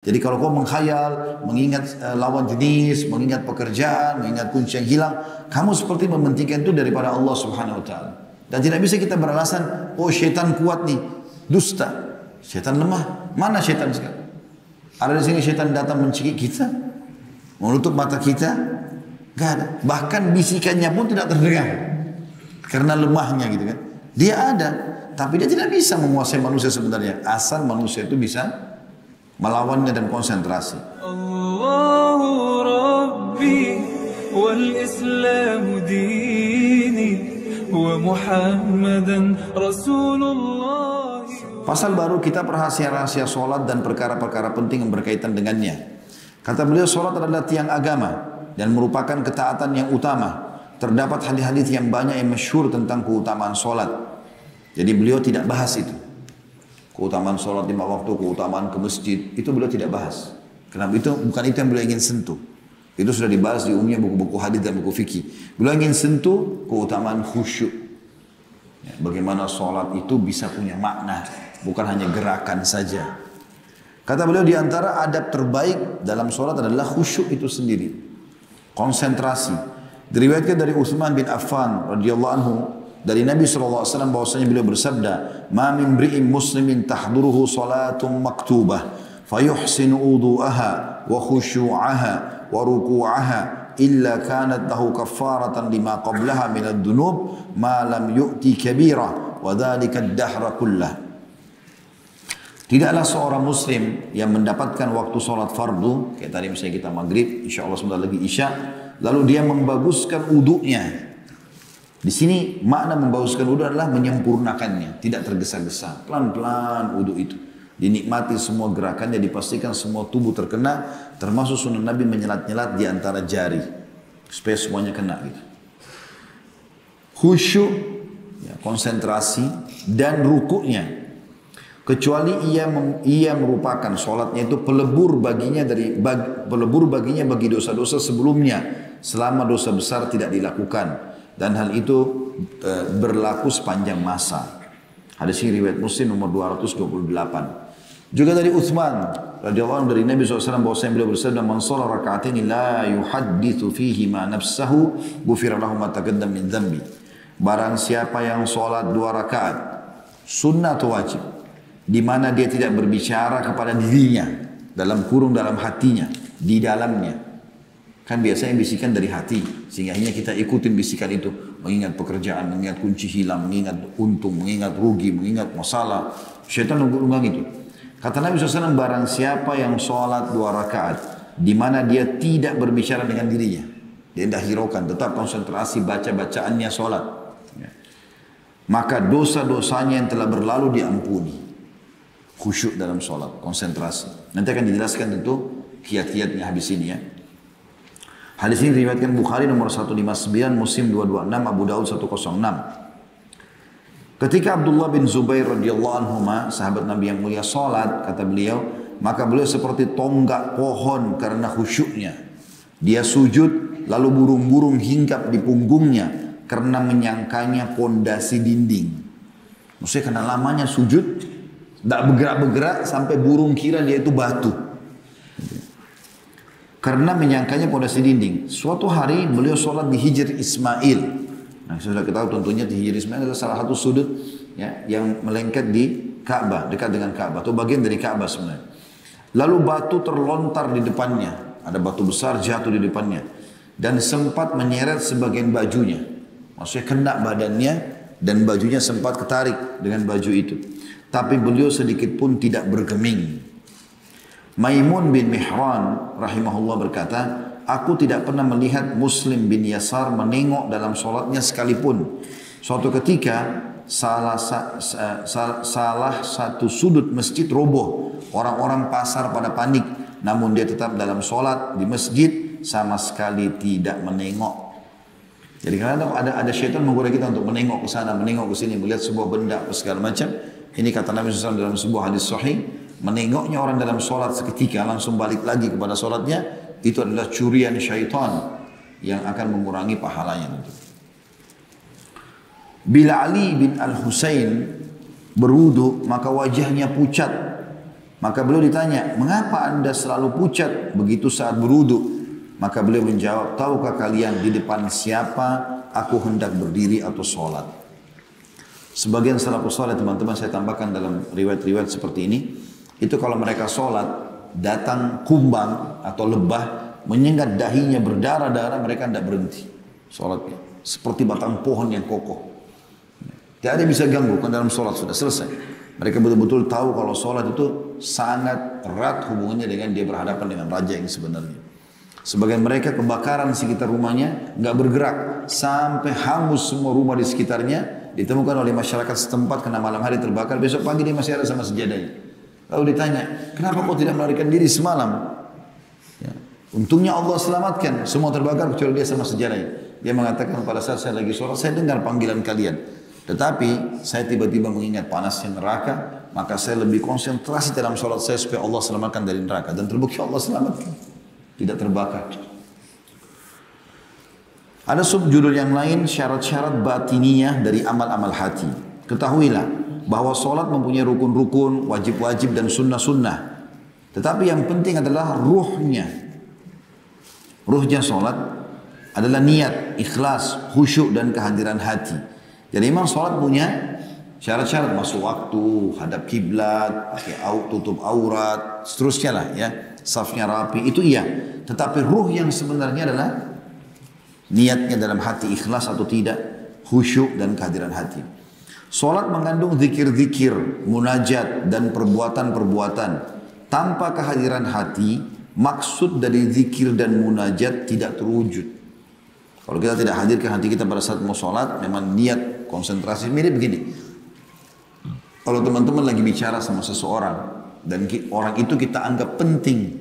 Jadi kalau kau menghayal, mengingat lawan jenis, mengingat pekerjaan, mengingat kunci yang hilang, kamu seperti mementingkan itu daripada Allah Subhanahu Wa Taala. Dan tidak bisa kita beralasan, oh syaitan kuat nih, dusta, syaitan lemah. Mana syaitan sekarang? Ada di sini syaitan datang mencekik kita, menutup mata kita, gak ada. Bahkan bisikannya pun tidak terdengar karena lemahnya gitu kan. Dia ada, tapi dia tidak bisa menguasai manusia sebenarnya. Asal manusia itu bisa melawannya dan konsentrasi. Allahu Rabbi wal Islam dini wa Muhammadan Rasulullah. Pasal baru kita rahasia-rahasia solat dan perkara-perkara penting yang berkaitan dengannya. Kata beliau, solat adalah tiang agama dan merupakan ketaatan yang utama. Terdapat hadis-hadis yang banyak yang masyhur tentang keutamaan solat. Jadi beliau tidak bahas itu. Keutamaan sholat 5 waktu, keutamaan ke masjid, itu beliau tidak bahas. Kenapa? Itu bukan itu yang beliau ingin sentuh. Itu sudah dibahas di umumnya buku-buku hadis dan buku fikih. Beliau ingin sentuh keutamaan khusyuk. Ya, bagaimana sholat itu bisa punya makna, bukan hanya gerakan saja. Kata beliau, di antara adab terbaik dalam sholat adalah khusyuk itu sendiri. Konsentrasi. Diriwayatkan dari Utsman bin Affan radhiyallahu anhu, dari Nabi SAW bahwasanya beliau bersabda, "Ma min mri'in muslimin tahduruhu salatun maktubah fayuhsinu wudu'aha wa khusyu'aha wa ruku'aha illa kanat lahu kaffaratan lima qablaha min ad-dunub ma lam yu'ti kabira wa dhalika ad-dahra kullah." Tidaklah seorang muslim yang mendapatkan waktu salat fardu, kayak tadi misalnya kita maghrib, insyaallah sebentar lagi isya, lalu dia membaguskan wudunya. Di sini makna membaguskan wudu adalah menyempurnakannya, tidak tergesa-gesa, pelan-pelan wudu itu. Dinikmati semua gerakannya, dipastikan semua tubuh terkena, termasuk sunnah Nabi menyelat-nyelat di antara jari, supaya semuanya kena gitu. Khusyuk, ya, konsentrasi dan rukuknya. Kecuali ia merupakan sholatnya itu pelebur baginya bagi dosa-dosa sebelumnya, selama dosa besar tidak dilakukan. Dan hal itu berlaku sepanjang masa. Hadis ini riwayat Muslim nomor 228. Juga dari Utsman radhiyallahu anhu dari Nabi SAW bahwasanya beliau bersabda, "Man shalla raka'ataini la yuhadditsu fihi ma nafsahu, ghufira lahu ma taqaddama min dhanbi." Barang siapa yang sholat 2 rakaat, sunnah atau wajib, di mana dia tidak berbicara kepada dirinya, dalam hatinya, di dalamnya. Kan biasanya bisikan dari hati, sehingga akhirnya kita ikutin bisikan itu. Mengingat pekerjaan, mengingat kunci hilang, mengingat untung, mengingat rugi, mengingat masalah. Syaitan nunggu-nunggang itu. Kata Nabi SAW, barang siapa yang sholat 2 rakaat, di mana dia tidak berbicara dengan dirinya. Dia tidak hiraukan, tetap konsentrasi baca-bacaannya sholat. Ya. Maka dosa-dosanya yang telah berlalu diampuni. Khusyuk dalam sholat, konsentrasi. Nanti akan dijelaskan tentu kiat-kiatnya habis ini ya. Hadis ini diriwayatkan Bukhari nomor 159, Muslim 226, Abu Daud 106. Ketika Abdullah bin Zubair radhiyallahu anhu, sahabat Nabi yang mulia, salat, kata beliau, maka beliau seperti tonggak pohon karena khusyuknya. Dia sujud, lalu burung-burung hinggap di punggungnya karena menyangkanya pondasi dinding. Maksudnya karena lamanya sujud, tidak bergerak-bergerak sampai burung kira dia itu batu. Karena menyangkanya pondasi dinding. Suatu hari beliau sholat di Hijr Ismail. Nah, sudah kita tahu tentunya di Hijr Ismail adalah salah satu sudut ya, yang melengket di Ka'bah, dekat dengan Ka'bah, atau bagian dari Ka'bah sebenarnya. Lalu batu terlontar di depannya. Ada batu besar jatuh di depannya. Dan sempat menyeret sebagian bajunya. Maksudnya kena badannya dan bajunya sempat ketarik dengan baju itu. Tapi beliau sedikit pun tidak bergeming. Maimun bin Mihran rahimahullah berkata, aku tidak pernah melihat Muslim bin Yasar menengok dalam sholatnya sekalipun. Suatu ketika salah satu sudut masjid roboh. Orang-orang pasar pada panik. Namun dia tetap dalam sholat di masjid sama sekali tidak menengok. Jadi kadang ada syaitan menggoda kita untuk menengok ke sana, menengok ke sini, melihat sebuah benda segala macam. Ini kata Nabi SAW dalam sebuah hadis sahih. Menengoknya orang dalam sholat seketika langsung balik lagi kepada sholatnya, itu adalah curian syaitan yang akan mengurangi pahalanya. Bila Ali bin Al-Husain berwudu, maka wajahnya pucat Maka beliau ditanya, mengapa anda selalu pucat begitu saat berwudu? Maka beliau menjawab, tahukah kalian di depan siapa aku hendak berdiri atau sholat? Sebagian salafus saleh teman-teman saya tambahkan dalam riwayat-riwayat seperti ini, itu kalau mereka sholat, datang kumbang atau lebah, menyengat dahinya berdarah-darah, mereka tidak berhenti sholatnya. Seperti batang pohon yang kokoh. Tidak ada yang bisa ganggu, kan dalam sholat sudah selesai. Mereka betul-betul tahu kalau sholat itu sangat erat hubungannya dengan dia berhadapan dengan raja yang sebenarnya. Sebagian mereka kebakaran sekitar rumahnya nggak bergerak sampai hangus semua rumah di sekitarnya, ditemukan oleh masyarakat setempat karena malam hari terbakar, besok pagi dia masih ada sama sejadahnya. Lalu ditanya, kenapa kau tidak melarikan diri semalam? Ya. Untungnya Allah selamatkan, semua terbakar kecuali dia sama sejadahnya. Dia mengatakan pada saat saya lagi sholat, saya dengar panggilan kalian. Tetapi saya tiba-tiba mengingat panasnya neraka, maka saya lebih konsentrasi dalam sholat saya supaya Allah selamatkan dari neraka. Dan terbukti Allah selamatkan. Tidak terbakar. Ada subjudul yang lain, syarat-syarat batiniyah dari amal-amal hati. Ketahuilah bahwa solat mempunyai rukun-rukun, wajib-wajib dan sunnah-sunnah. Tetapi yang penting adalah ruhnya. Ruhnya solat adalah niat, ikhlas, khusyuk dan kehadiran hati. Jadi memang solat punya syarat-syarat, masuk waktu, hadap kiblat, pakai tutup aurat, seterusnya lah ya. Safnya rapi, itu iya. Tetapi ruh yang sebenarnya adalah niatnya dalam hati ikhlas atau tidak, khusyuk dan kehadiran hati. Solat mengandung zikir-zikir, munajat dan perbuatan-perbuatan. Tanpa kehadiran hati, maksud dari zikir dan munajat tidak terwujud. Kalau kita tidak hadirkan hati kita pada saat mau solat, memang niat, konsentrasi, mirip begini. Kalau teman-teman lagi bicara sama seseorang, dan orang itu kita anggap penting,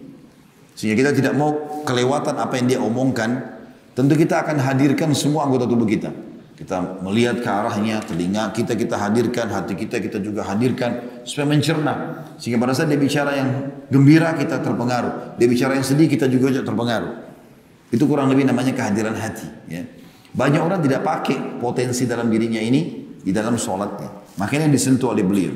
sehingga kita tidak mau kelewatan apa yang dia omongkan, tentu kita akan hadirkan semua anggota tubuh kita. Kita melihat ke arahnya, telinga kita hadirkan, hati kita juga hadirkan, supaya mencerna. Sehingga pada saat dia bicara yang gembira, kita terpengaruh. Dia bicara yang sedih, kita juga terpengaruh. Itu kurang lebih namanya kehadiran hati. Ya. Banyak orang tidak pakai potensi dalam dirinya ini di dalam sholatnya. Makanya disentuh oleh beliau.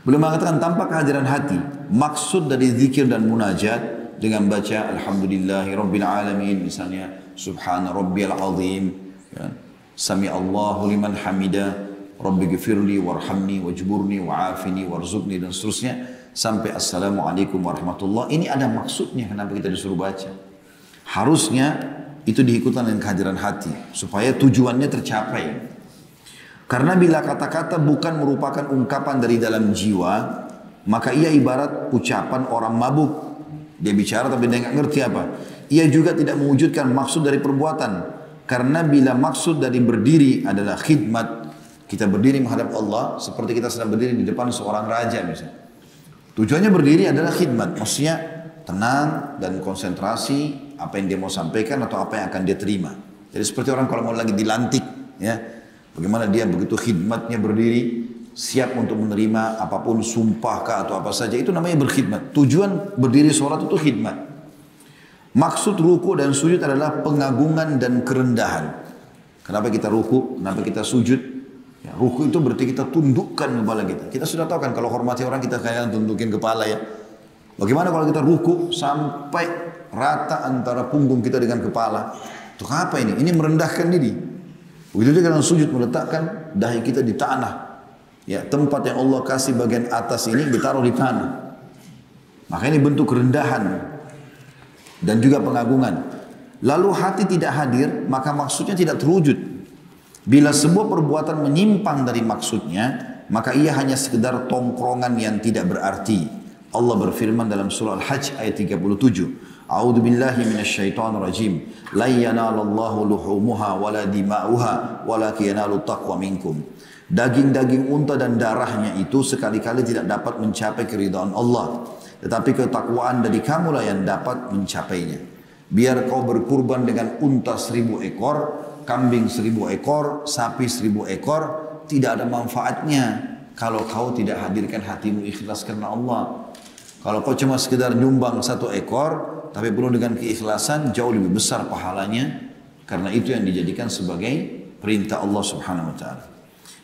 Beliau mengatakan tanpa kehadiran hati, maksud dari zikir dan munajat dengan baca Alhamdulillahi Rabbil Alamin, misalnya Subhana Rabbiyal Azim, ya, Sami Allahu liman hamidah, Rabbi gfirli warhamni wajburni wa'afini warzuqni dan seterusnya sampai Assalamualaikum warahmatullahi. Ini ada maksudnya kenapa kita disuruh baca. Harusnya itu diikutkan dengan kehadiran hati supaya tujuannya tercapai. Karena bila kata-kata bukan merupakan ungkapan dari dalam jiwa, maka ia ibarat ucapan orang mabuk. Dia bicara tapi dia nggak ngerti apa. Ia juga tidak mewujudkan maksud dari perbuatan. Karena bila maksud dari berdiri adalah khidmat, kita berdiri menghadap Allah seperti kita sedang berdiri di depan seorang raja misalnya. Tujuannya berdiri adalah khidmat, maksudnya tenang dan konsentrasi apa yang dia mau sampaikan atau apa yang akan dia terima. Jadi seperti orang kalau mau lagi dilantik, ya. Bagaimana dia begitu khidmatnya berdiri, siap untuk menerima apapun sumpah kah atau apa saja, itu namanya berkhidmat. Tujuan berdiri sholat itu khidmat. Maksud ruku dan sujud adalah pengagungan dan kerendahan. Kenapa kita ruku? Kenapa kita sujud? Ya, ruku itu berarti kita tundukkan kepala kita. Kita sudah tahu kan kalau hormati orang kita kadang tundukin kepala ya. Bagaimana kalau kita ruku sampai rata antara punggung kita dengan kepala? Untuk apa ini? Ini merendahkan diri. Begitu juga dalam sujud meletakkan dahi kita di tanah. Ya, tempat yang Allah kasih bagian atas ini ditaruh di tanah. Maka ini bentuk kerendahan dan juga pengagungan. Lalu hati tidak hadir, maka maksudnya tidak terwujud. Bila sebuah perbuatan menyimpang dari maksudnya, maka ia hanya sekedar tongkrongan yang tidak berarti. Allah berfirman dalam surah Al-Hajj ayat 37. A'udzu billahi minasyaitonir rajim. La yanalallahu luhumuha wala dima'uha walakin yanalut taqwa minkum. Daging-daging unta dan darahnya itu sekali-kali tidak dapat mencapai keridhaan Allah, tetapi ketakwaan dari kamulah yang dapat mencapainya. Biar kau berkurban dengan unta 1000 ekor, kambing 1000 ekor, sapi 1000 ekor, tidak ada manfaatnya kalau kau tidak hadirkan hatimu ikhlas karena Allah. Kalau kau cuma sekedar nyumbang 1 ekor, tapi penuh dengan keikhlasan, jauh lebih besar pahalanya. Karena itu yang dijadikan sebagai perintah Allah subhanahu wa ta'ala.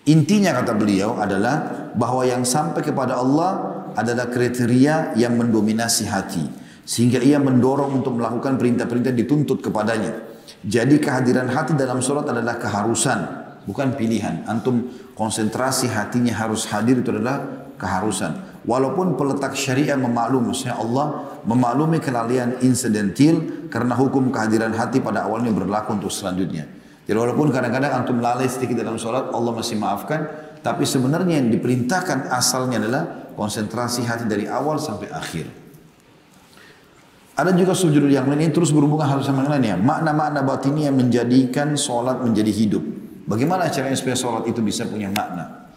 Intinya kata beliau adalah bahwa yang sampai kepada Allah adalah kriteria yang mendominasi hati. Sehingga ia mendorong untuk melakukan perintah-perintah yang dituntut kepadanya. Jadi kehadiran hati dalam sholat adalah keharusan, bukan pilihan. Antum konsentrasi hatinya harus hadir, itu adalah keharusan. Walaupun peletak syariah memaklumi, maksudnya Allah memaklumi kelalaian insidentil karena hukum kehadiran hati pada awalnya berlaku untuk selanjutnya. Jadi walaupun kadang-kadang antum lalai sedikit dalam sholat, Allah masih maafkan. Tapi sebenarnya yang diperintahkan asalnya adalah konsentrasi hati dari awal sampai akhir. Ada juga subjudul yang lain, ini terus berhubungan harus sama yang lainnya. Makna-makna batini yang menjadikan sholat menjadi hidup. Bagaimana caranya supaya sholat itu bisa punya makna?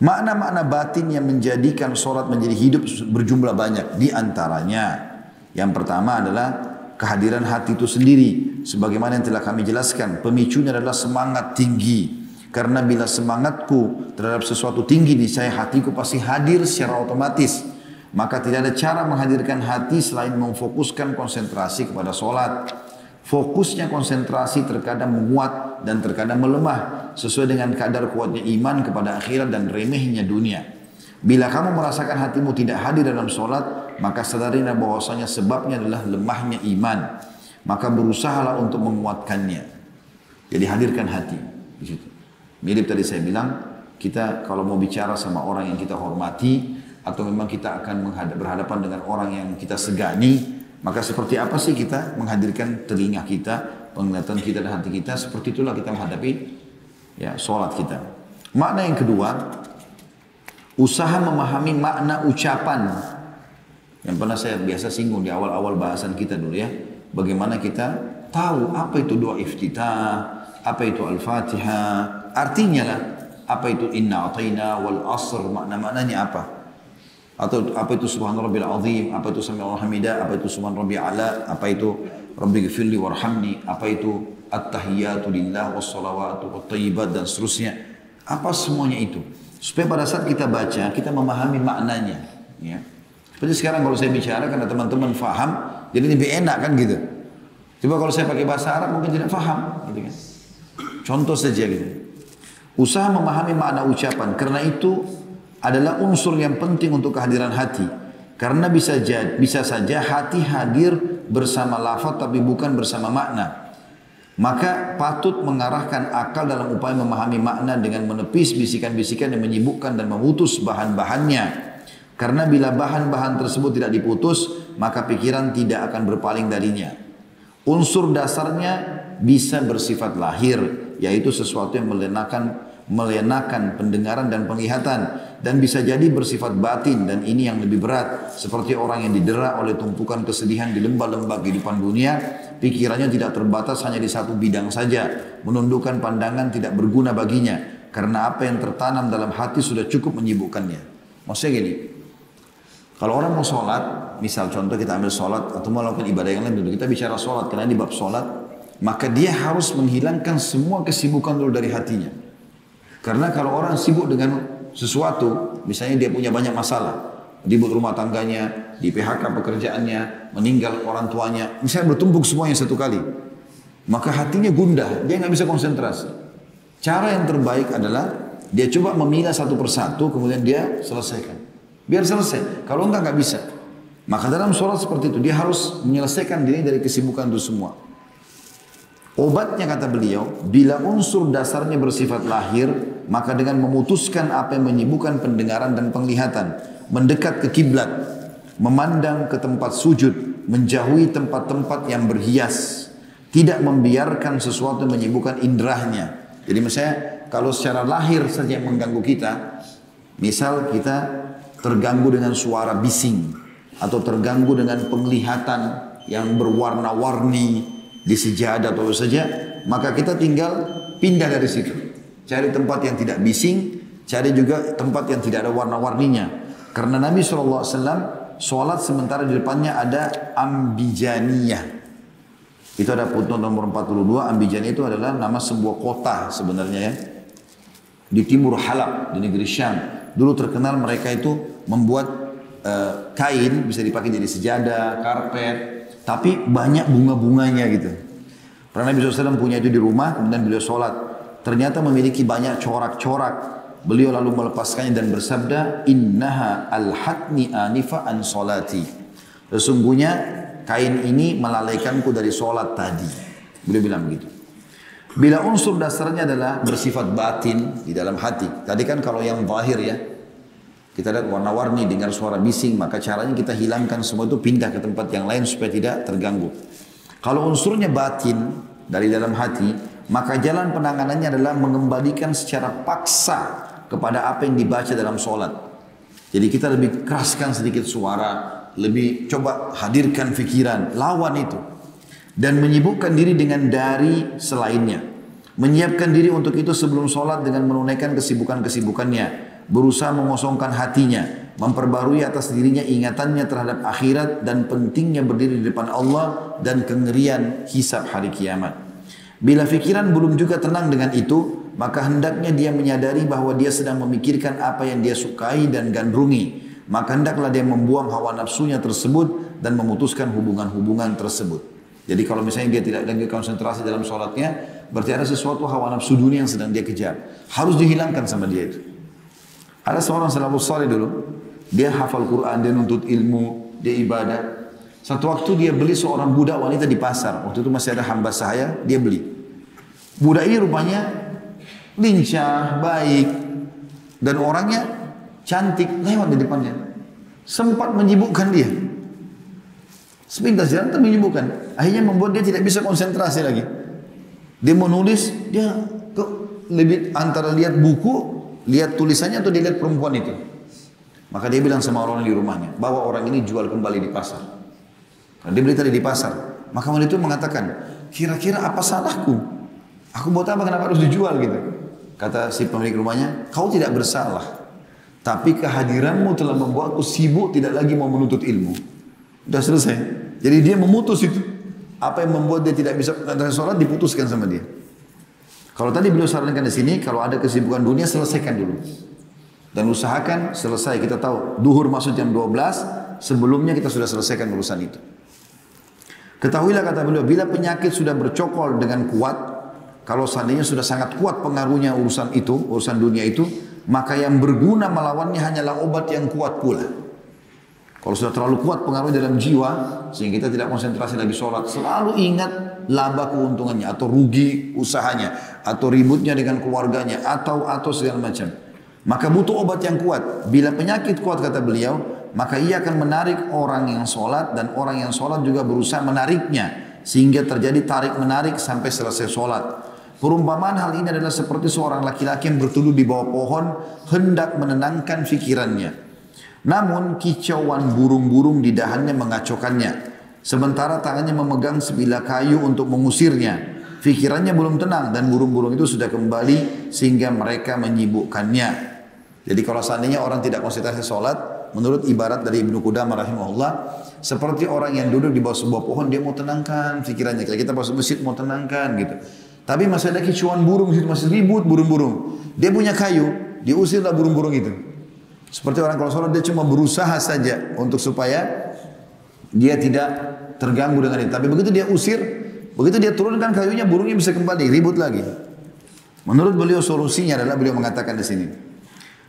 Makna-makna batin yang menjadikan sholat menjadi hidup berjumlah banyak. Di antaranya, yang pertama adalah kehadiran hati itu sendiri. Sebagaimana yang telah kami jelaskan, pemicunya adalah semangat tinggi. Karena bila semangatku terhadap sesuatu tinggi, niscaya hatiku pasti hadir secara otomatis. Maka tidak ada cara menghadirkan hati selain memfokuskan konsentrasi kepada sholat. Fokusnya konsentrasi terkadang menguat dan terkadang melemah. Sesuai dengan kadar kuatnya iman kepada akhirat dan remehnya dunia. Bila kamu merasakan hatimu tidak hadir dalam sholat, maka sadarilah bahwasanya sebabnya adalah lemahnya iman. Maka berusahalah untuk menguatkannya. Jadi hadirkan hati. Di situ. Mirip tadi saya bilang, kita kalau mau bicara sama orang yang kita hormati, atau memang kita akan berhadapan dengan orang yang kita segani, maka seperti apa sih kita menghadirkan telinga kita, penglihatan kita dan hati kita, seperti itulah kita menghadapi ya sholat kita. Makna yang kedua, usaha memahami makna ucapan. Yang pernah saya biasa singgung di awal-awal bahasan kita dulu ya, bagaimana kita tahu apa itu doa iftitah, apa itu al-fatihah, artinya lah, apa itu inna ataina wal asr, makna-maknanya apa. Atau apa itu subhan rabbil azim, apa itu sami'allahu hamidah, apa itu subhan rabbil ala, apa itu rabbi ghfirli warhamni, apa itu at-tahiyyatu lillah wassalawatu wattayyibat dan seterusnya. Apa semuanya itu? Supaya pada saat kita baca, kita memahami maknanya. Ya. Seperti sekarang kalau saya bicara karena teman-teman faham, jadi lebih enak kan gitu. Coba kalau saya pakai bahasa Arab mungkin tidak faham. Gitu kan. Contoh saja gitu. Usaha memahami makna ucapan, karena itu adalah unsur yang penting untuk kehadiran hati. Karena bisa saja hati hadir bersama lafaz tapi bukan bersama makna. Maka patut mengarahkan akal dalam upaya memahami makna dengan menepis bisikan-bisikan yang menyibukkan dan memutus bahan-bahannya. Karena bila bahan-bahan tersebut tidak diputus, maka pikiran tidak akan berpaling darinya. Unsur dasarnya bisa bersifat lahir, yaitu sesuatu yang melenakan pendengaran dan penglihatan, dan bisa jadi bersifat batin, dan ini yang lebih berat, seperti orang yang didera oleh tumpukan kesedihan di lembah-lembah kehidupan dunia. Pikirannya tidak terbatas hanya di satu bidang saja, menundukkan pandangan tidak berguna baginya, karena apa yang tertanam dalam hati sudah cukup menyibukkannya. Maksudnya gini, kalau orang mau sholat, misal contoh kita ambil sholat atau mau melakukan ibadah yang lain dulu, kita bicara sholat, karena di bab sholat, maka dia harus menghilangkan semua kesibukan dulu dari hatinya. Karena kalau orang sibuk dengan sesuatu, misalnya dia punya banyak masalah, ribut rumah tangganya, di PHK pekerjaannya, meninggal orang tuanya, misalnya bertumpuk semuanya satu kali, maka hatinya gundah, dia nggak bisa konsentrasi. Cara yang terbaik adalah dia coba memilah satu persatu, kemudian dia selesaikan. Biar selesai. Kalau enggak bisa. Maka dalam sholat seperti itu, dia harus menyelesaikan diri dari kesibukan itu semua. Obatnya kata beliau, bila unsur dasarnya bersifat lahir, maka dengan memutuskan apa yang menyibukkan pendengaran dan penglihatan, mendekat ke kiblat, memandang ke tempat sujud, menjauhi tempat-tempat yang berhias, tidak membiarkan sesuatu yang menyibukkan indrahnya. Jadi misalnya kalau secara lahir saja yang mengganggu kita, misal kita terganggu dengan suara bising, atau terganggu dengan penglihatan yang berwarna-warni di sejadah atau saja, maka kita tinggal pindah dari situ. Cari tempat yang tidak bising, cari juga tempat yang tidak ada warna-warninya. Karena Nabi SAW sholat sementara di depannya ada ambijaniyah. Itu ada footnote nomor 42, Ambijaniyah itu adalah nama sebuah kota sebenarnya ya. Di timur Halab, di negeri Syam. Dulu terkenal mereka itu membuat kain, bisa dipakai jadi sejadah, karpet, tapi banyak bunga-bunganya gitu. Karena Nabi SAW punya itu di rumah, kemudian beliau sholat. Ternyata memiliki banyak corak-corak Beliau lalu melepaskannya dan bersabda, innaha alhatni anifa an solati. Sesungguhnya kain ini melalaikanku dari solat tadi. Beliau bilang begitu. Bila unsur dasarnya adalah bersifat batin di dalam hati. Tadi kan kalau yang zahir ya, kita lihat warna-warni, dengar suara bising, maka caranya kita hilangkan semua itu, pindah ke tempat yang lain supaya tidak terganggu. Kalau unsurnya batin dari dalam hati, maka jalan penanganannya adalah mengembalikan secara paksa kepada apa yang dibaca dalam sholat. Jadi kita lebih keraskan sedikit suara, lebih coba hadirkan fikiran, lawan itu. Dan menyibukkan diri dengan dari selainnya. Menyiapkan diri untuk itu sebelum sholat dengan menunaikan kesibukan-kesibukannya. Berusaha mengosongkan hatinya. Memperbarui atas dirinya ingatannya terhadap akhirat dan pentingnya berdiri di depan Allah dan kengerian hisab hari kiamat. Bila fikiran belum juga tenang dengan itu, maka hendaknya dia menyadari bahwa dia sedang memikirkan apa yang dia sukai dan gandrungi. Maka hendaklah dia membuang hawa nafsunya tersebut dan memutuskan hubungan-hubungan tersebut. Jadi kalau misalnya dia tidak lagi konsentrasi dalam sholatnya, berarti ada sesuatu hawa nafsu dunia yang sedang dia kejar. Harus dihilangkan sama dia itu. Ada seorang salafus saleh dulu, dia hafal Quran, dia nuntut ilmu, dia ibadah. Satu waktu dia beli seorang budak wanita di pasar. Waktu itu masih ada hamba sahaya, dia beli. Budak ini rupanya lincah, baik, dan orangnya cantik, lewat di depannya. Sempat menyibukkan dia. Sepintas jalan itu menyibukkan. Akhirnya membuat dia tidak bisa konsentrasi lagi. Dia mau nulis, dia lebih antara lihat buku, lihat tulisannya atau dia lihat perempuan itu. Maka dia bilang sama orang di rumahnya, bawa orang ini jual kembali di pasar. Karena dia beli tadi di pasar. Maka wanita itu mengatakan, kira-kira apa salahku? Aku buat apa, kenapa harus dijual gitu? Kata si pemilik rumahnya, kau tidak bersalah. Tapi kehadiranmu telah membuatku sibuk tidak lagi mau menuntut ilmu. Sudah selesai. Jadi dia memutus itu. Apa yang membuat dia tidak bisa mengadakan sholat diputuskan sama dia. Kalau tadi beliau sarankan di sini, kalau ada kesibukan dunia selesaikan dulu. Dan usahakan selesai. Kita tahu duhur masuk jam 12, sebelumnya kita sudah selesaikan urusan itu. Ketahuilah kata beliau, bila penyakit sudah bercokol dengan kuat, kalau seandainya sudah sangat kuat pengaruhnya urusan itu, urusan dunia itu, maka yang berguna melawannya hanyalah obat yang kuat pula. Kalau sudah terlalu kuat pengaruh dalam jiwa, sehingga kita tidak konsentrasi lagi sholat, selalu ingat laba keuntungannya, atau rugi usahanya, atau ributnya dengan keluarganya, atau segala macam. Maka butuh obat yang kuat. Bila penyakit kuat kata beliau, maka ia akan menarik orang yang sholat, dan orang yang sholat juga berusaha menariknya, sehingga terjadi tarik-menarik sampai selesai sholat. Perumpamaan hal ini adalah seperti seorang laki-laki yang berteduh di bawah pohon, hendak menenangkan fikirannya. Namun kicauan burung-burung di dahannya mengacaukannya. Sementara tangannya memegang sebilah kayu untuk mengusirnya. Fikirannya belum tenang dan burung-burung itu sudah kembali sehingga mereka menyibukkannya. Jadi kalau seandainya orang tidak konsentrasi sholat, menurut ibarat dari Ibnu Qudamah rahimahullah, seperti orang yang duduk di bawah sebuah pohon, dia mau tenangkan fikirannya. Kayak kita masuk masjid mau tenangkan gitu. Tapi masih ada kicauan burung, masih ribut burung-burung. Dia punya kayu, diusirlah burung-burung itu. Seperti orang kalau sholat dia cuma berusaha saja untuk supaya dia tidak terganggu dengan itu. Tapi begitu dia usir, begitu dia turunkan kayunya, burungnya bisa kembali, ribut lagi. Menurut beliau solusinya adalah beliau mengatakan di sini.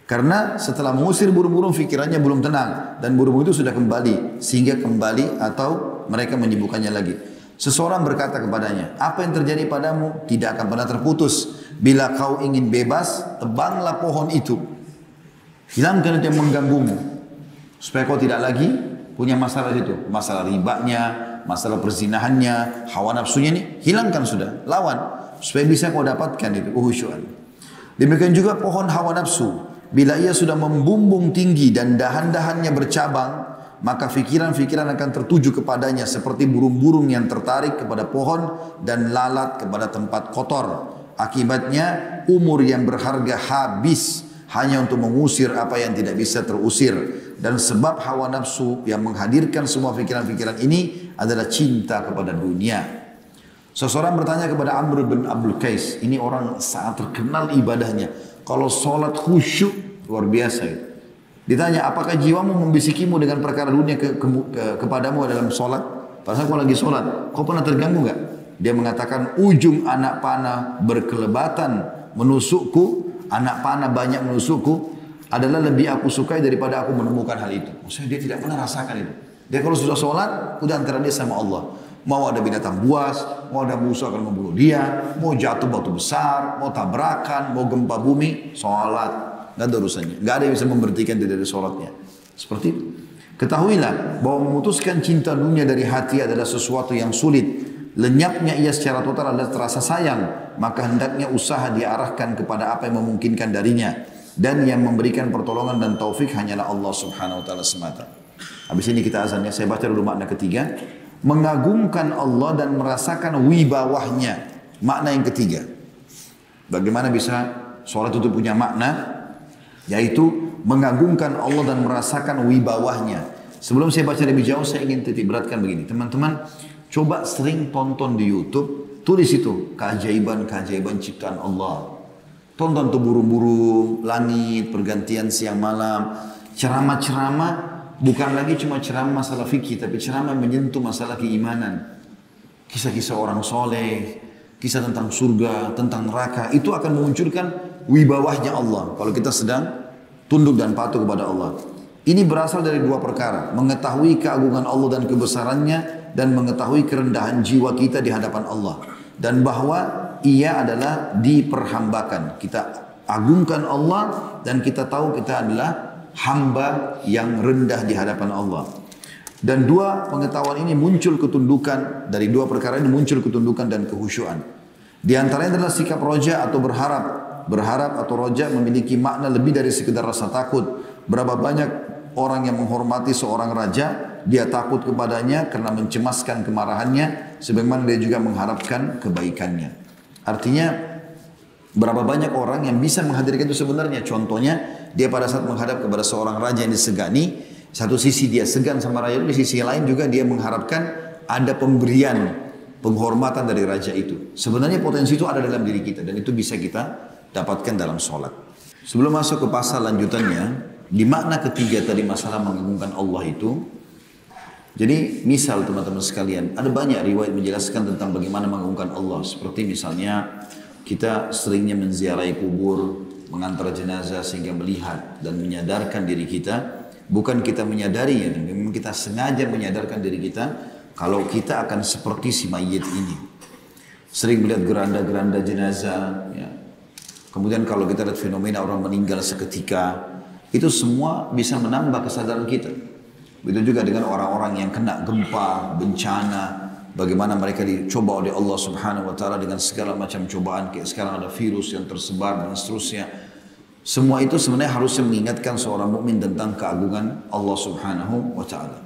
Karena setelah mengusir burung-burung fikirannya belum tenang dan burung itu sudah kembali sehingga kembali atau mereka menyibukkannya lagi. Seseorang berkata kepadanya, apa yang terjadi padamu tidak akan pernah terputus. Bila kau ingin bebas, tebanglah pohon itu. Hilangkan itu yang mengganggumu. Supaya kau tidak lagi punya masalah itu. Masalah ribanya, masalah perzinahannya, hawa nafsunya ini. Hilangkan sudah, lawan. Supaya bisa kau dapatkan itu, uhusyuan. Demikian juga pohon hawa nafsu. Bila ia sudah membumbung tinggi dan dahan-dahannya bercabang, maka fikiran-fikiran akan tertuju kepadanya seperti burung-burung yang tertarik kepada pohon dan lalat kepada tempat kotor. Akibatnya umur yang berharga habis hanya untuk mengusir apa yang tidak bisa terusir. Dan sebab hawa nafsu yang menghadirkan semua fikiran-fikiran ini adalah cinta kepada dunia. Seseorang bertanya kepada Amr bin Abdul Qais, ini orang sangat terkenal ibadahnya. Kalau sholat khusyuk luar biasa itu. Ditanya, apakah jiwamu membisikimu dengan perkara dunia kepadamu dalam sholat? Padahal kau lagi sholat, kau pernah terganggu enggak? Dia mengatakan, ujung anak panah berkelebatan menusukku, anak panah banyak menusukku adalah lebih aku sukai daripada aku menemukan hal itu. Maksudnya dia tidak pernah rasakan itu. Dia kalau sudah sholat, udah antara dia sama Allah. Mau ada binatang buas, mau ada musuh akan membunuh dia, mau jatuh batu besar, mau tabrakan, mau gempa bumi, sholat. Gak ada urusannya. Gak ada yang bisa memberhentikan dia dari sholatnya. Seperti itu. Ketahuilah bahwa memutuskan cinta dunia dari hati adalah sesuatu yang sulit. Lenyapnya ia secara total adalah terasa sayang. Maka hendaknya usaha diarahkan kepada apa yang memungkinkan darinya. Dan yang memberikan pertolongan dan taufik hanyalah Allah subhanahu wa ta'ala semata. Habis ini kita azannya, saya baca dulu makna ketiga. Mengagungkan Allah dan merasakan wibawahnya. Makna yang ketiga. Bagaimana bisa sholat itu punya makna? Yaitu mengagungkan Allah dan merasakan wibawahnya. Sebelum saya baca lebih jauh, saya ingin titik beratkan begini. Teman-teman, coba sering tonton di YouTube. Tulis itu, keajaiban-keajaiban ciptaan Allah. Tonton tuh burung-burung, langit, pergantian siang malam. Ceramah-ceramah. Bukan lagi cuma ceramah masalah fikih, tapi ceramah menyentuh masalah keimanan. Kisah-kisah orang soleh, kisah tentang surga, tentang neraka, itu akan memunculkan wibawahnya Allah. Kalau kita sedang tunduk dan patuh kepada Allah. Ini berasal dari dua perkara. Mengetahui keagungan Allah dan kebesarannya, dan mengetahui kerendahan jiwa kita di hadapan Allah. Dan bahwa ia adalah diperhambakan. Kita agungkan Allah, dan kita tahu kita adalah hamba yang rendah di hadapan Allah. Dan dua pengetahuan ini muncul ketundukan, dari dua perkara ini muncul ketundukan dan kehusyuan. Di antaranya adalah sikap roja atau berharap. Berharap atau roja memiliki makna lebih dari sekedar rasa takut. Berapa banyak orang yang menghormati seorang raja, dia takut kepadanya karena mencemaskan kemarahannya, sebagaimana dia juga mengharapkan kebaikannya. Artinya, berapa banyak orang yang bisa menghadirkan itu sebenarnya. Contohnya, dia pada saat menghadap kepada seorang raja yang disegani, satu sisi dia segan sama raja itu, di sisi lain juga dia mengharapkan ada pemberian, penghormatan dari raja itu. Sebenarnya potensi itu ada dalam diri kita, dan itu bisa kita dapatkan dalam sholat. Sebelum masuk ke pasal lanjutannya, di makna ketiga tadi masalah mengagungkan Allah itu, jadi misal teman-teman sekalian, ada banyak riwayat menjelaskan tentang bagaimana mengagungkan Allah. Seperti misalnya, kita seringnya menziarahi kubur, mengantar jenazah sehingga melihat dan menyadarkan diri kita. Bukan kita menyadari ya, memang kita sengaja menyadarkan diri kita kalau kita akan seperti si mayit ini. Sering melihat geranda-geranda jenazah. Ya. Kemudian kalau kita lihat fenomena orang meninggal seketika, itu semua bisa menambah kesadaran kita. Begitu juga dengan orang-orang yang kena gempa, bencana. Bagaimana mereka dicoba oleh Allah subhanahu wa ta'ala dengan segala macam cobaan. Kayak sekarang ada virus yang tersebar dan seterusnya. Semua itu sebenarnya harusnya mengingatkan seorang mukmin tentang keagungan Allah subhanahu wa ta'ala.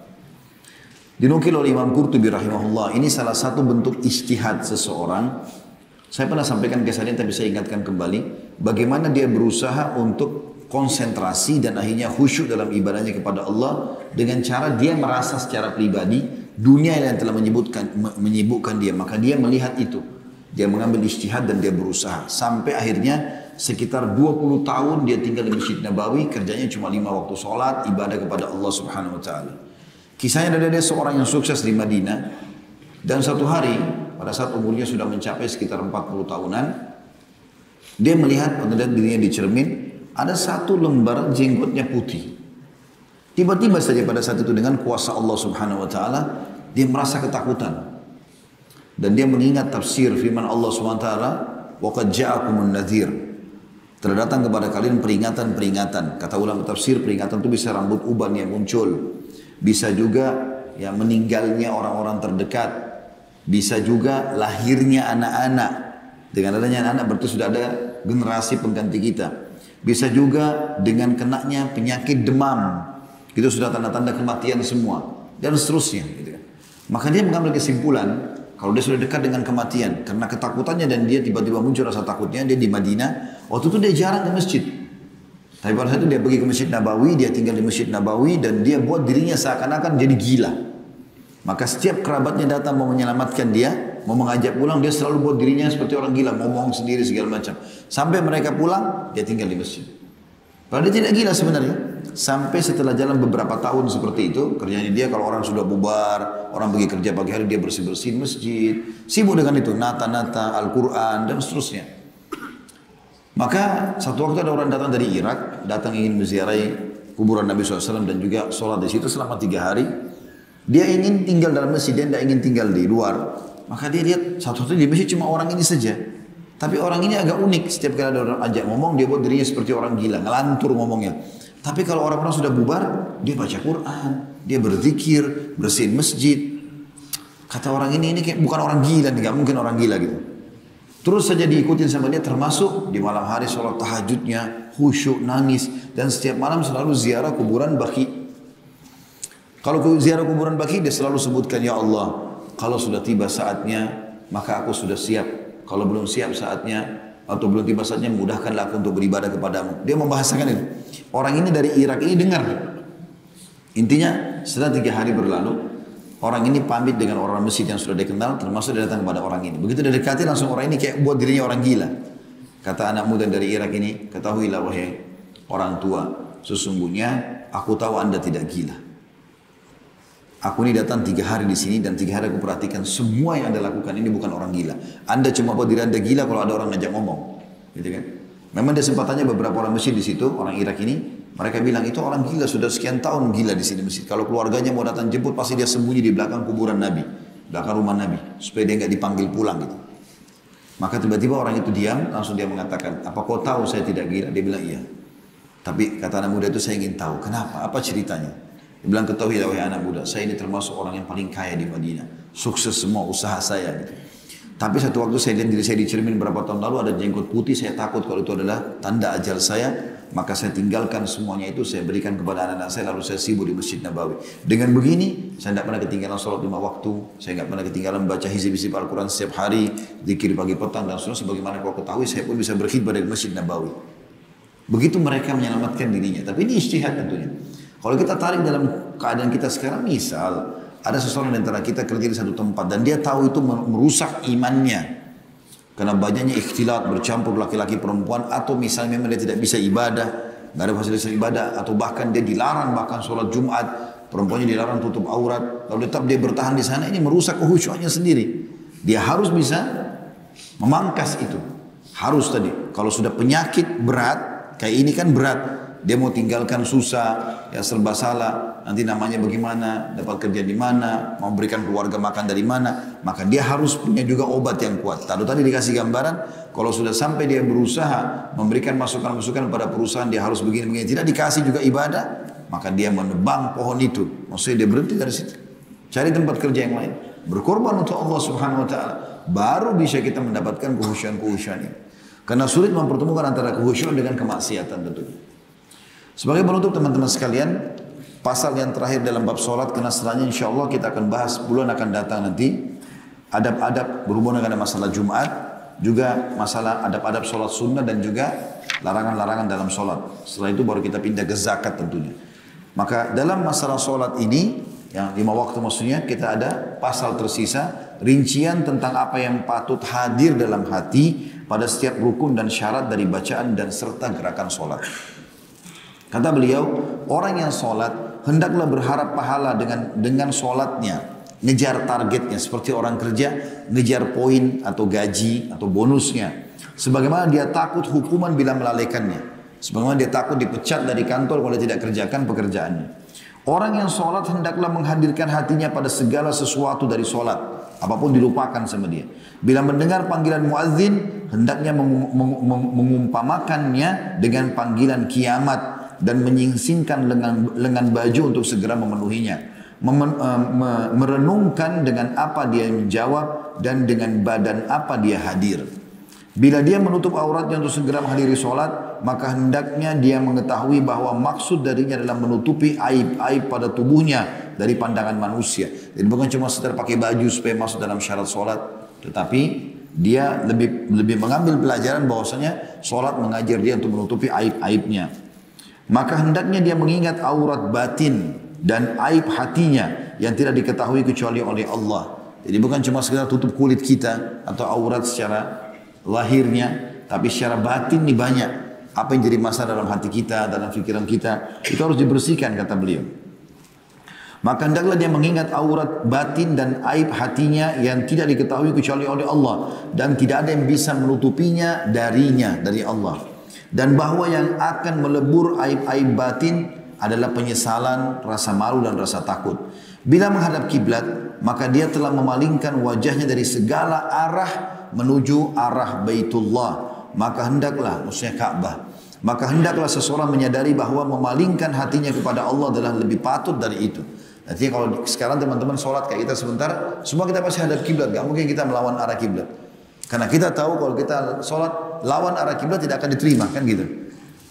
Dinukil oleh Imam Qurtubi rahimahullah. Ini salah satu bentuk ijtihad seseorang. Saya pernah sampaikan kisahnya tapi saya ingatkan kembali. Bagaimana dia berusaha untuk konsentrasi dan akhirnya khusyuk dalam ibadahnya kepada Allah. Dengan cara dia merasa secara pribadi dunia yang telah menyibukkan dia, maka dia melihat itu. Dia mengambil ijtihad dan dia berusaha. Sampai akhirnya sekitar 20 tahun dia tinggal di Masjid Nabawi, kerjanya cuma 5 waktu sholat, ibadah kepada Allah subhanahu wa ta'ala. Kisahnya dari dia seorang yang sukses di Madinah. Dan satu hari, pada saat umurnya sudah mencapai sekitar 40 tahunan, dia melihat, melihat dirinya di cermin, ada satu lembar jenggotnya putih. Tiba-tiba saja pada saat itu dengan kuasa Allah subhanahu wa ta'ala, dia merasa ketakutan. Dan dia mengingat tafsir firman Allah subhanahu wa ta'ala, وَقَدْ جَاءَكُمُ النَّذِيرُ. Telah datang kepada kalian peringatan-peringatan. Kata ulama tafsir, peringatan itu bisa rambut uban yang muncul. Bisa juga yang meninggalnya orang-orang terdekat. Bisa juga lahirnya anak-anak. Dengan adanya anak-anak berarti sudah ada generasi pengganti kita. Bisa juga dengan kenaknya penyakit demam. Itu sudah tanda-tanda kematian semua. Dan seterusnya. Gitu kan. Maka dia mengambil kesimpulan, kalau dia sudah dekat dengan kematian, karena ketakutannya dan dia tiba-tiba muncul rasa takutnya, dia di Madinah, waktu itu dia jarang ke masjid. Tapi pada saat itu dia pergi ke Masjid Nabawi, dia tinggal di Masjid Nabawi, dan dia buat dirinya seakan-akan jadi gila. Maka setiap kerabatnya datang mau menyelamatkan dia, mau mengajak pulang, dia selalu buat dirinya seperti orang gila, ngomong sendiri segala macam. Sampai mereka pulang, dia tinggal di masjid. Padahal dia tidak gila sebenarnya. Sampai setelah jalan beberapa tahun seperti itu, kerjanya dia kalau orang sudah bubar, orang pergi kerja pagi hari, dia bersih-bersih masjid. Sibuk dengan itu, nata-nata, Al-Quran, dan seterusnya. Maka satu waktu ada orang datang dari Irak, datang ingin menziarahi kuburan Nabi SAW dan juga sholat di situ selama 3 hari. Dia ingin tinggal dalam masjid, dia tidak ingin tinggal di luar. Maka dia lihat satu-satunya di masjid cuma orang ini saja. Tapi orang ini agak unik, setiap kali ada orang ajak ngomong, dia buat dirinya seperti orang gila, ngelantur ngomongnya. Tapi kalau orang-orang sudah bubar, dia baca Quran, dia berzikir, bersihin masjid. Kata orang ini kayak bukan orang gila, nggak mungkin orang gila gitu. Terus saja diikutin sama dia, termasuk di malam hari sholat tahajudnya, khusyuk, nangis. Dan setiap malam selalu ziarah kuburan Baqi. Kalau ziarah kuburan Baqi, dia selalu sebutkan, ya Allah, kalau sudah tiba saatnya, maka aku sudah siap. Kalau belum siap saatnya, atau belum tiba saatnya, mudahkanlah aku untuk beribadah kepadamu. Dia membahasakan itu. Orang ini dari Irak ini dengar. Intinya, setelah 3 hari berlalu, orang ini pamit dengan orang masjid yang sudah dikenal, termasuk dia datang kepada orang ini. Begitu dia dekati, langsung orang ini kayak buat dirinya orang gila. Kata anak muda dari Irak ini, ketahuilah wahai orang tua, sesungguhnya aku tahu anda tidak gila. Aku ini datang 3 hari di sini dan 3 hari aku perhatikan semua yang anda lakukan ini bukan orang gila. Anda cuma buat diri anda gila kalau ada orang ngajak ngomong, gitu kan? Memang dia sempat tanya beberapa orang masjid di situ, orang Irak ini, mereka bilang itu orang gila sudah sekian tahun gila di sini masjid. Kalau keluarganya mau datang jemput pasti dia sembunyi di belakang kuburan Nabi, belakang rumah Nabi, supaya dia nggak dipanggil pulang gitu. Maka tiba-tiba orang itu diam, langsung dia mengatakan, apa kau tahu saya tidak gila? Dia bilang iya. Tapi kata anak muda itu, saya ingin tahu kenapa, apa ceritanya? Dia bilang, ketahui wahai anak muda, saya ini termasuk orang yang paling kaya di Madinah. Sukses semua usaha saya gitu. Tapi satu waktu saya lihat diri saya di cermin berapa tahun lalu ada jenggot putih, saya takut kalau itu adalah tanda ajal saya. Maka saya tinggalkan semuanya itu, saya berikan kepada anak-anak saya, lalu saya sibuk di Masjid Nabawi. Dengan begini, saya tidak pernah ketinggalan sholat 5 waktu. Saya tidak pernah ketinggalan baca hizib-hizib Al-Quran setiap hari, zikir pagi petang dan seterusnya. Sebagaimana kau ketahui, saya pun bisa berkhidmat di Masjid Nabawi. Begitu mereka menyelamatkan dirinya. Tapi ini ijtihad tentunya. Kalau kita tarik dalam keadaan kita sekarang, misal ada seseorang di antara kita kerja di satu tempat dan dia tahu itu merusak imannya karena banyaknya ikhtilat, bercampur laki-laki perempuan, atau misalnya memang dia tidak bisa ibadah, nggak ada fasilitas ibadah, atau bahkan dia dilarang bahkan sholat Jumat, perempuannya dilarang tutup aurat, lalu tetap dia bertahan di sana, ini merusak khusyuknya sendiri. Dia harus bisa memangkas itu. Harus tadi, kalau sudah penyakit berat, kayak ini kan berat, dia mau tinggalkan susah, ya serba salah, nanti namanya bagaimana, dapat kerja di mana, mau berikan keluarga makan dari mana, maka dia harus punya juga obat yang kuat. Tadi dikasih gambaran, kalau sudah sampai dia berusaha memberikan masukan-masukan pada perusahaan, dia harus begini-begini, tidak dikasih juga ibadah, maka dia menebang pohon itu. Maksudnya dia berhenti dari situ, cari tempat kerja yang lain, berkorban untuk Allah Subhanahu Wa Taala, baru bisa kita mendapatkan kehusyuan ini. Karena sulit mempertemukan antara kehusyuan dengan kemaksiatan tentunya. Sebagai penutup teman-teman sekalian, pasal yang terakhir dalam bab sholat, karena setelahnya insya Allah kita akan bahas bulan akan datang nanti, adab-adab berhubungan dengan masalah Jumat, juga masalah adab-adab sholat sunnah dan juga larangan-larangan dalam sholat. Setelah itu baru kita pindah ke zakat tentunya. Maka dalam masalah sholat ini, yang 5 waktu maksudnya, kita ada pasal tersisa, rincian tentang apa yang patut hadir dalam hati pada setiap rukun dan syarat dari bacaan dan serta gerakan sholat. Kata beliau, orang yang sholat hendaklah berharap pahala dengan sholatnya, ngejar targetnya seperti orang kerja, ngejar poin atau gaji atau bonusnya. Sebagaimana dia takut hukuman bila melalaikannya, sebagaimana dia takut dipecat dari kantor kalau tidak kerjakan pekerjaannya. Orang yang sholat hendaklah menghadirkan hatinya pada segala sesuatu dari sholat, apapun dilupakan sama dia. Bila mendengar panggilan muadzin, hendaknya mengumpamakannya dengan panggilan kiamat dan menyingsingkan lengan baju untuk segera memenuhinya. Merenungkan dengan apa dia menjawab dan dengan badan apa dia hadir. Bila dia menutup auratnya untuk segera menghadiri sholat, maka hendaknya dia mengetahui bahwa maksud darinya adalah menutupi aib-aib pada tubuhnya dari pandangan manusia. Jadi bukan cuma sekedar pakai baju supaya masuk dalam syarat sholat, tetapi dia lebih mengambil pelajaran bahwasanya sholat mengajar dia untuk menutupi aib-aibnya. Maka hendaknya dia mengingat aurat batin dan aib hatinya yang tidak diketahui kecuali oleh Allah. Jadi bukan cuma sekedar tutup kulit kita atau aurat secara lahirnya, tapi secara batin ini banyak. Apa yang jadi masalah dalam hati kita, dalam pikiran kita, itu harus dibersihkan kata beliau. Maka hendaklah dia mengingat aurat batin dan aib hatinya yang tidak diketahui kecuali oleh Allah. Dan tidak ada yang bisa menutupinya darinya, dari Allah. Dan bahwa yang akan melebur aib-aib batin adalah penyesalan, rasa malu dan rasa takut. Bila menghadap kiblat, maka dia telah memalingkan wajahnya dari segala arah menuju arah Baitullah. Maka hendaklah, maksudnya Ka'bah. Maka hendaklah seseorang menyadari bahwa memalingkan hatinya kepada Allah adalah lebih patut dari itu. Artinya kalau sekarang teman-teman sholat kayak kita sebentar, semua kita pasti hadap kiblat, gak mungkin kita melawan arah kiblat. Karena kita tahu kalau kita sholat lawan arah kiblat tidak akan diterima, kan gitu.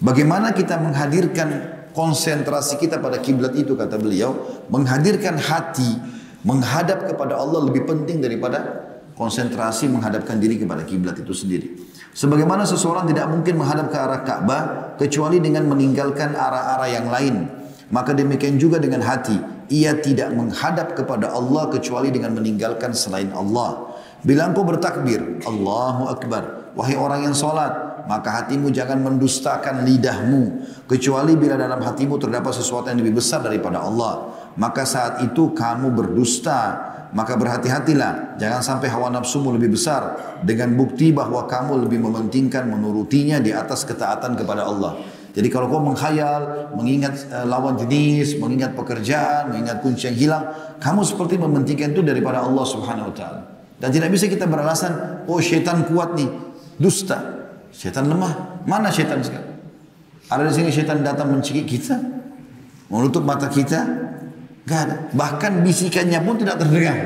Bagaimana kita menghadirkan konsentrasi kita pada kiblat itu, kata beliau, menghadirkan hati menghadap kepada Allah lebih penting daripada konsentrasi menghadapkan diri kepada kiblat itu sendiri. Sebagaimana seseorang tidak mungkin menghadap ke arah Ka'bah kecuali dengan meninggalkan arah-arah yang lain. Maka demikian juga dengan hati, ia tidak menghadap kepada Allah kecuali dengan meninggalkan selain Allah. Bila engkau bertakbir, Allahu Akbar, wahai orang yang sholat, maka hatimu jangan mendustakan lidahmu, kecuali bila dalam hatimu terdapat sesuatu yang lebih besar daripada Allah. Maka saat itu kamu berdusta. Maka berhati-hatilah, jangan sampai hawa nafsumu lebih besar dengan bukti bahwa kamu lebih mementingkan menurutinya di atas ketaatan kepada Allah. Jadi kalau kau menghayal, mengingat lawan jenis, mengingat pekerjaan, mengingat kunci yang hilang, kamu seperti mementingkan itu daripada Allah Subhanahu Wa Taala. Dan tidak bisa kita beralasan, oh syaitan kuat nih, dusta, syaitan lemah. Mana syaitan sekarang? Ada di sini syaitan datang mencekik kita, menutup mata kita, gak ada. Bahkan bisikannya pun tidak terdengar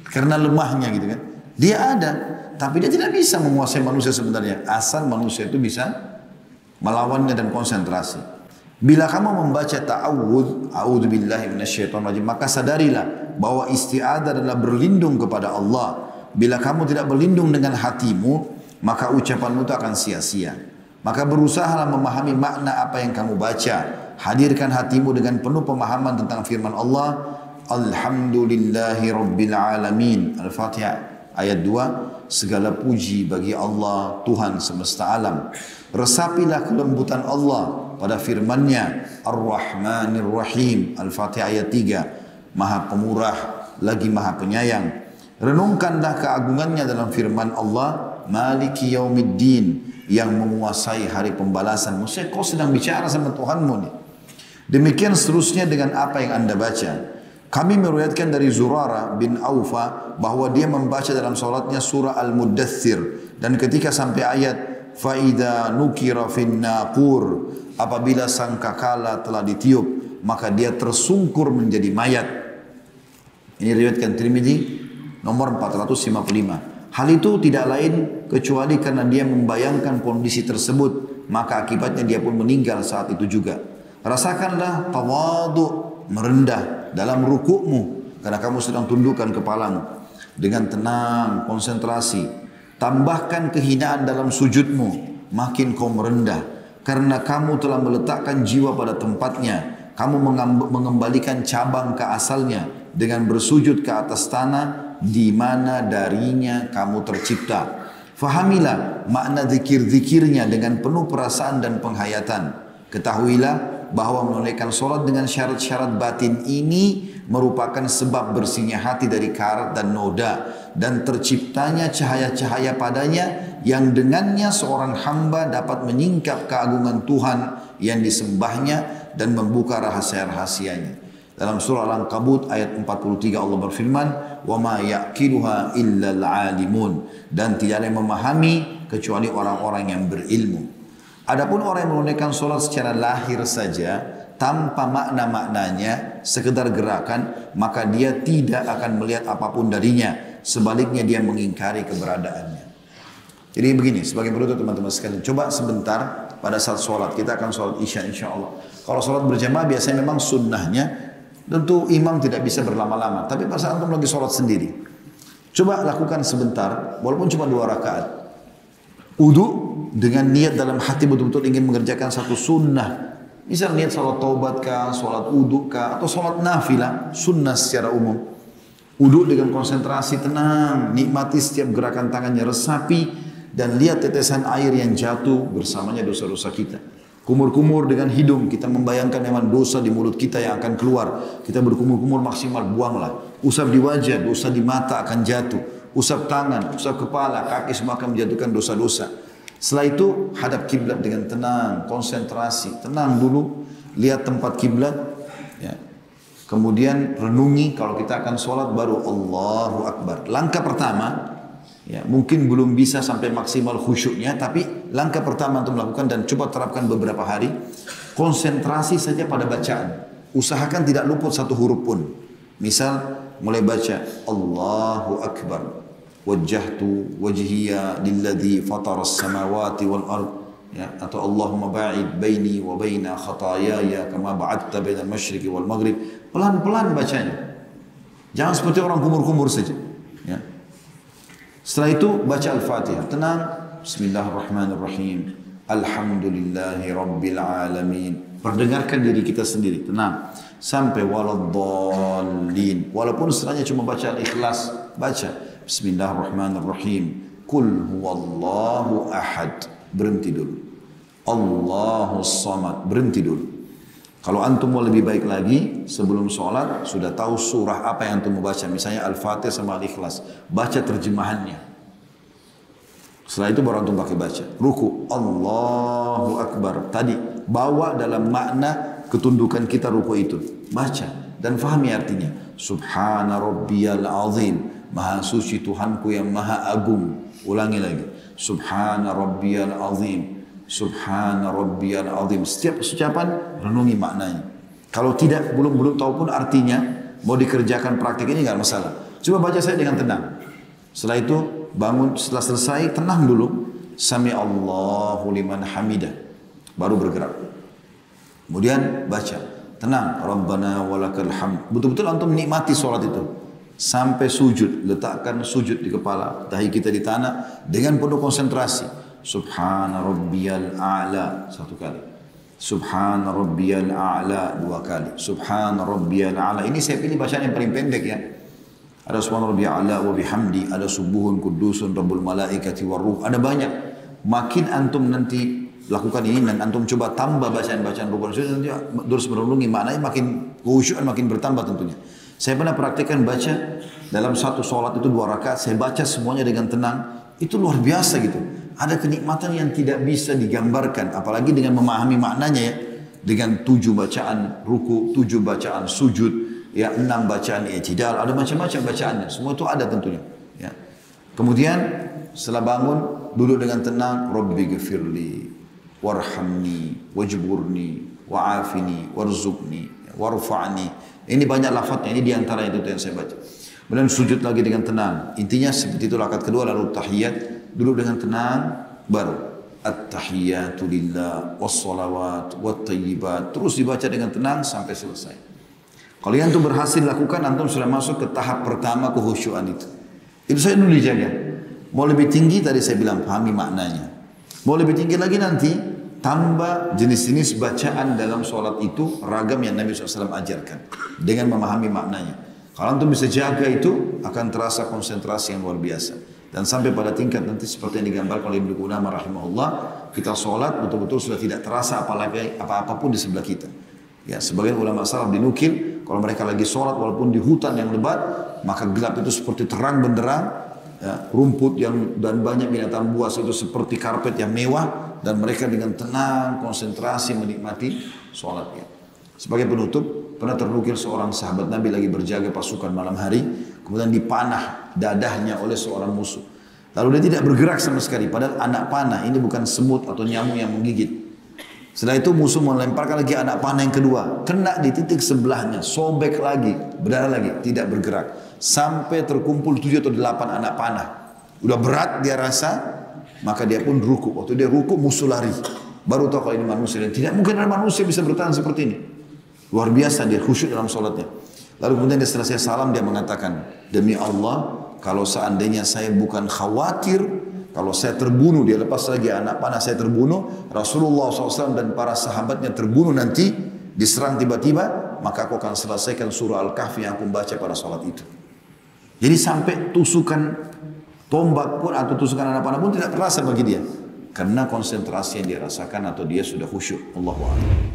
karena lemahnya gitu kan. Dia ada, tapi dia tidak bisa menguasai manusia sebenarnya. Asal manusia itu bisa melawannya dan konsentrasi. Bila kamu membaca ta'awudz, a'udzubillahi minasyaitonirrajim, maka sadarilah bahwa isti'adzah adalah berlindung kepada Allah. Bila kamu tidak berlindung dengan hatimu, maka ucapanmu itu akan sia-sia. Maka berusahalah memahami makna apa yang kamu baca. Hadirkan hatimu dengan penuh pemahaman tentang firman Allah. Alhamdulillahi Rabbil Alamin. Al-Fatihah ayat 2. Segala puji bagi Allah Tuhan semesta alam. Resapilah kelembutan Allah pada firman-Nya Ar-Rahmanir Rahim. Al-Fatihah ayat 3. Maha pemurah lagi maha penyayang. Renungkanlah keagungannya dalam firman Allah Maliki Yaumiddin, yang menguasai hari pembalasan. Maksudnya kau sedang bicara sama Tuhanmu nih. Demikian seterusnya dengan apa yang anda baca. Kami meriwayatkan dari Zurara bin Aufa bahwa dia membaca dalam salatnya surah Al-Muddathir, dan ketika sampai ayat faida nukira fin naqur, apabila sangkakala telah ditiup, maka dia tersungkur menjadi mayat. Ini riwayatkan Tirmidzi nomor 455. Hal itu tidak lain kecuali karena dia membayangkan kondisi tersebut, maka akibatnya dia pun meninggal saat itu juga. Rasakanlah tawadhu, merendah dalam rukukmu, karena kamu sedang tundukkan kepalamu dengan tenang, konsentrasi. Tambahkan kehinaan dalam sujudmu, makin kau merendah, karena kamu telah meletakkan jiwa pada tempatnya. Kamu mengembalikan cabang ke asalnya dengan bersujud ke atas tanah di mana darinya kamu tercipta. Fahamilah makna zikir-zikirnya dengan penuh perasaan dan penghayatan. Ketahuilah bahwa menunaikan solat dengan syarat-syarat batin ini merupakan sebab bersihnya hati dari karat dan noda, dan terciptanya cahaya-cahaya padanya yang dengannya seorang hamba dapat menyingkap keagungan Tuhan yang disembahnya dan membuka rahasia-rahasianya. Dalam surah Al-Ankabut ayat 43 Allah berfirman, وَمَا يَعْقِلُهَا إِلَّا الْعَالِمُونَ, dan tidak ada yang memahami kecuali orang-orang yang berilmu. Adapun orang yang menunaikan solat secara lahir saja tanpa makna-maknanya, sekedar gerakan, maka dia tidak akan melihat apapun darinya. Sebaliknya dia mengingkari keberadaannya. Jadi begini, sebagai penutup teman-teman sekalian, coba sebentar pada saat solat, kita akan solat isya insya Allah. Kalau solat berjamaah biasanya memang sunnahnya, tentu imam tidak bisa berlama-lama, tapi pada saat antum lagi sholat sendiri, coba lakukan sebentar, walaupun cuma 2 rakaat. Wudu dengan niat dalam hati betul-betul ingin mengerjakan satu sunnah. Misal niat sholat taubat kah, sholat wudu kah, atau sholat nafilah, sunnah secara umum. Wudu dengan konsentrasi tenang, nikmati setiap gerakan tangannya, resapi, dan lihat tetesan air yang jatuh bersamanya dosa-dosa kita. Kumur-kumur dengan hidung, kita membayangkan memang dosa di mulut kita yang akan keluar. Kita berkumur-kumur maksimal, buanglah. Usap di wajah, dosa di mata akan jatuh. Usap tangan, usap kepala, kaki semua akan menjatuhkan dosa-dosa. Setelah itu hadap kiblat dengan tenang, konsentrasi, tenang dulu, lihat tempat kiblat. Ya. Kemudian renungi kalau kita akan sholat baru Allahu Akbar. Langkah pertama, ya, mungkin belum bisa sampai maksimal khusyuknya, tapi langkah pertama untuk melakukan dan coba terapkan beberapa hari, konsentrasi saja pada bacaan. Usahakan tidak luput satu huruf pun. Misal mulai baca Allahu Akbar, wajjahtu wajhiya lilladzi fataras samawati wal ard, ya, atau Allahumma ba'id baini wa baina khataayaya kama ba'adta bainal masyriqi wal maghrib. Pelan-pelan bacanya. Jangan seperti orang kumur-kumur saja, ya. Setelah itu baca Al-Fatihah, tenang. Bismillahirrahmanirrahim. Alhamdulillahi Rabbil Alamin. Perdengarkan diri kita sendiri, tenang. Sampai waladdallin. Walaupun setelahnya cuma baca Al-Ikhlas, baca Bismillahirrahmanirrahim. Qul huwallahu ahad. Berhenti dulu. Allahus samad. Berhenti dulu. Kalau antum mau lebih baik lagi, sebelum sholat sudah tahu surah apa yang antum mau baca. Misalnya Al-Fatihah sama Al-Ikhlas. Baca terjemahannya. Setelah itu baru antum pakai baca. Ruku. Allahu Akbar. Tadi bawa dalam makna ketundukan kita ruku itu. Baca dan fahami artinya. Subhana rabbiyal azim. Maha suci Tuhanku yang maha agung. Ulangi lagi. Subhana rabbiyal azim. Subhana rabbiyal azim. Setiap ucapan renungi maknanya. Kalau tidak belum tahu pun artinya, mau dikerjakan praktik ini enggak masalah. Coba baca saya dengan tenang. Setelah itu bangun, setelah selesai tenang dulu. Sami Allahu liman hamidah. Baru bergerak. Kemudian baca. Tenang. Rabbana walakal hamd. Betul-betul antum nikmati sholat itu. Sampai sujud. Letakkan sujud di kepala. Dahi kita di tanah. Dengan penuh konsentrasi. Subhana rabbiyal a'la. Satu kali. Subhana rabbiyal a'la. Dua kali. Subhana rabbiyal a'la. Ini saya pilih bacaan yang paling pendek ya. Ada subhana rabbiyal a'la wa bihamdi. Ada subuhun kudusun rabbul malaikati warruh. Ada banyak. Makin antum nanti lakukan ini dan antum coba tambah bacaan-bacaan rukun sujud, nanti terus merenungi maknanya, makin khusyukan makin bertambah tentunya. Saya pernah praktikkan baca dalam satu sholat itu 2 rakaat, saya baca semuanya dengan tenang. Itu luar biasa gitu. Ada kenikmatan yang tidak bisa digambarkan, apalagi dengan memahami maknanya ya. Dengan 7 bacaan ruku, 7 bacaan sujud, ya 6 bacaan i'tidal, ada macam-macam bacaannya. Semua itu ada tentunya. Ya. Kemudian setelah bangun, duduk dengan tenang. Rabbi ghafirli, warhamni, wajburni, wa'afini, warzuqni, warfa'ni. Ini banyak lafadznya, ini diantara itu yang saya baca. Kemudian sujud lagi dengan tenang. Intinya seperti itu rakaat kedua, lalu tahiyat. Duduk dengan tenang, baru at-tahiyatu lillah, wassalawat, wattayyibat. Terus dibaca dengan tenang sampai selesai. Kalau yang itu berhasil lakukan, antum sudah masuk ke tahap pertama kehusyuan itu. Itu saya dulu dijaga. Mau lebih tinggi tadi saya bilang, pahami maknanya. Mau lebih tinggi lagi nanti, tambah jenis-jenis bacaan dalam sholat itu ragam yang Nabi SAW ajarkan. Dengan memahami maknanya. Kalau antum bisa jaga itu, akan terasa konsentrasi yang luar biasa. Dan sampai pada tingkat nanti seperti yang digambarkan oleh Ibnu Qudamah rahimahullah, kita sholat betul-betul sudah tidak terasa apa-apapun di sebelah kita. Ya, sebagian ulama salaf dinukil, kalau mereka lagi sholat walaupun di hutan yang lebat, maka gelap itu seperti terang benderang. Ya, rumput yang dan banyak binatang buas itu seperti karpet yang mewah, dan mereka dengan tenang konsentrasi menikmati sholatnya. Sebagai penutup, pernah ternukil seorang sahabat Nabi lagi berjaga pasukan malam hari, kemudian dipanah dadahnya oleh seorang musuh. Lalu dia tidak bergerak sama sekali, padahal anak panah ini bukan semut atau nyamuk yang menggigit. Setelah itu musuh melemparkan lagi anak panah yang kedua, kena di titik sebelahnya, sobek lagi, berdarah lagi, tidak bergerak. Sampai terkumpul 7 atau 8 anak panah. Udah berat dia rasa, maka dia pun ruku. Waktu dia ruku, musuh lari. Baru tahu kalau ini manusia. Dan tidak mungkin ada manusia bisa bertahan seperti ini. Luar biasa dia khusyuk dalam sholatnya. Lalu kemudian dia selesai salam, dia mengatakan, demi Allah, kalau seandainya saya bukan khawatir, kalau saya terbunuh, dia lepas lagi anak panah saya terbunuh, Rasulullah SAW dan para sahabatnya terbunuh nanti, diserang tiba-tiba, maka aku akan selesaikan surah Al-Kahfi yang aku baca pada sholat itu. Jadi sampai tusukan tombak pun atau tusukan anak panah pun tidak terasa bagi dia. Karena konsentrasi yang dia rasakan atau dia sudah khusyuk. Allahu a'lam.